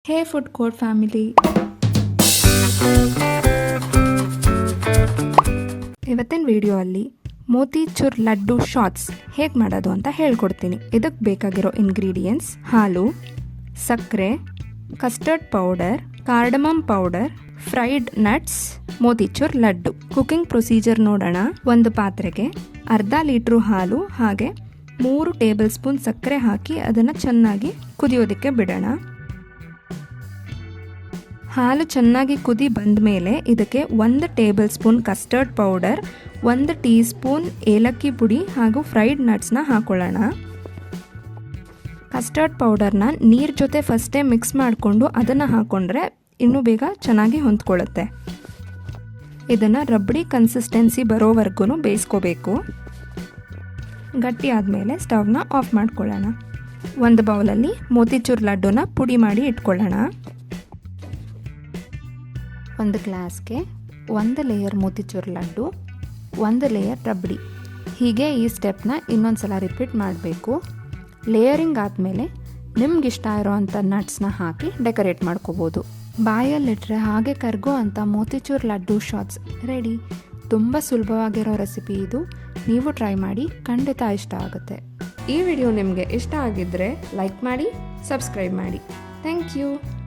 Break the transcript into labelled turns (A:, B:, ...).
A: ಹೇ food court family, ಇವತ್ತಿನ video ಅಲ್ಲಿ motichoor laddu shots ಹೇಗೆ ಮಾಡೋದು ಅಂತ ಹೇಳ್ಕೊಡ್ತೀನಿ. ಇದಕ್ಕೆ ಬೇಕಾಗಿರೋ ಇಂಗ್ರೀಡಿಯೆಂಟ್ಸ್: ಹಾಲು, ಸಕ್ಕರೆ, custard powder, cardamom powder, fried nuts, motichoor laddu. Cooking procedure ನೋಡೋಣ. ಒಂದು ಪಾತ್ರೆಗೆ ಅರ್ಧ ಲೀಟ್ರು ಹಾಲು ಹಾಗೆ 3 ಟೇಬಲ್ ಸ್ಪೂನ್ ಸಕ್ಕರೆ ಹಾಕಿ ಅದನ್ನು ಚೆನ್ನಾಗಿ ಕುದಿಯೋದಕ್ಕೆ ಬಿಡೋಣ. ಹಾಲು ಚೆನ್ನಾಗಿ ಕುದಿ ಬಂದ ಮೇಲೆ ಇದಕ್ಕೆ 1 table spoon custard powder, 1 tea spoon ಏಲಕ್ಕಿ ಪುಡಿ ಹಾಗೂ ಫ್ರೈಡ್ ನಟ್ಸ್ನ ಹಾಕೊಳ್ಳೋಣ. ಕಸ್ಟರ್ಡ್ ಪೌಡರ್ನ ನೀರು ಜೊತೆ ಫಸ್ಟೇ ಮಿಕ್ಸ್ ಮಾಡಿಕೊಂಡು ಅದನ್ನು ಹಾಕ್ಕೊಂಡ್ರೆ ಇನ್ನೂ ಬೇಗ ಚೆನ್ನಾಗಿ ಹೊಂದ್ಕೊಳ್ಳುತ್ತೆ. ಇದನ್ನು ರಬ್ಬಡಿ ಕನ್ಸಿಸ್ಟೆನ್ಸಿ ಬರೋವರೆಗೂ ಬೇಯಿಸ್ಕೋಬೇಕು. ಗಟ್ಟಿ ಆದಮೇಲೆ ಸ್ಟವ್ನ ಆಫ್ ಮಾಡ್ಕೊಳ್ಳೋಣ. ಒಂದು ಬೌಲಲ್ಲಿ ಮೋತಿಚೂರ್ ಲಡ್ಡುನ ಪುಡಿ ಮಾಡಿ ಇಟ್ಕೊಳ್ಳೋಣ. ಒಂದು ಗ್ಲಾಸ್ಗೆ 1 ಲೇಯರ್ ಮೋತಿಚೂರ್ ಲಡ್ಡು, 1 ಲೇಯರ್ ರಬ್ಬಡಿ. ಹೀಗೆ ಈ ಸ್ಟೆಪ್ನ ಇನ್ನೊಂದು ಸಲ ರಿಪೀಟ್ ಮಾಡಬೇಕು. ಲೇಯರಿಂಗ್ ಆದಮೇಲೆ ನಿಮ್ಗಿಷ್ಟ ಇರೋವಂಥ ನಟ್ಸ್ನ ಹಾಕಿ ಡೆಕೋರೇಟ್ ಮಾಡ್ಕೋಬೋದು. ಬಾಯಲ್ಲಿಟ್ಟರೆ ಹಾಗೆ ಕರ್ಗೋ ಅಂಥ ಮೋತಿಚೂರ್ ಲಡ್ಡು ಶಾಟ್ಸ್ ರೆಡಿ. ತುಂಬ ಸುಲಭವಾಗಿರೋ ರೆಸಿಪಿ ಇದು. ನೀವು ಟ್ರೈ ಮಾಡಿ, ಖಂಡಿತ ಇಷ್ಟ ಆಗುತ್ತೆ. ಈ ವಿಡಿಯೋ ನಿಮಗೆ ಇಷ್ಟ ಆಗಿದ್ದರೆ ಲೈಕ್ ಮಾಡಿ, ಸಬ್ಸ್ಕ್ರೈಬ್ ಮಾಡಿ. Thank you.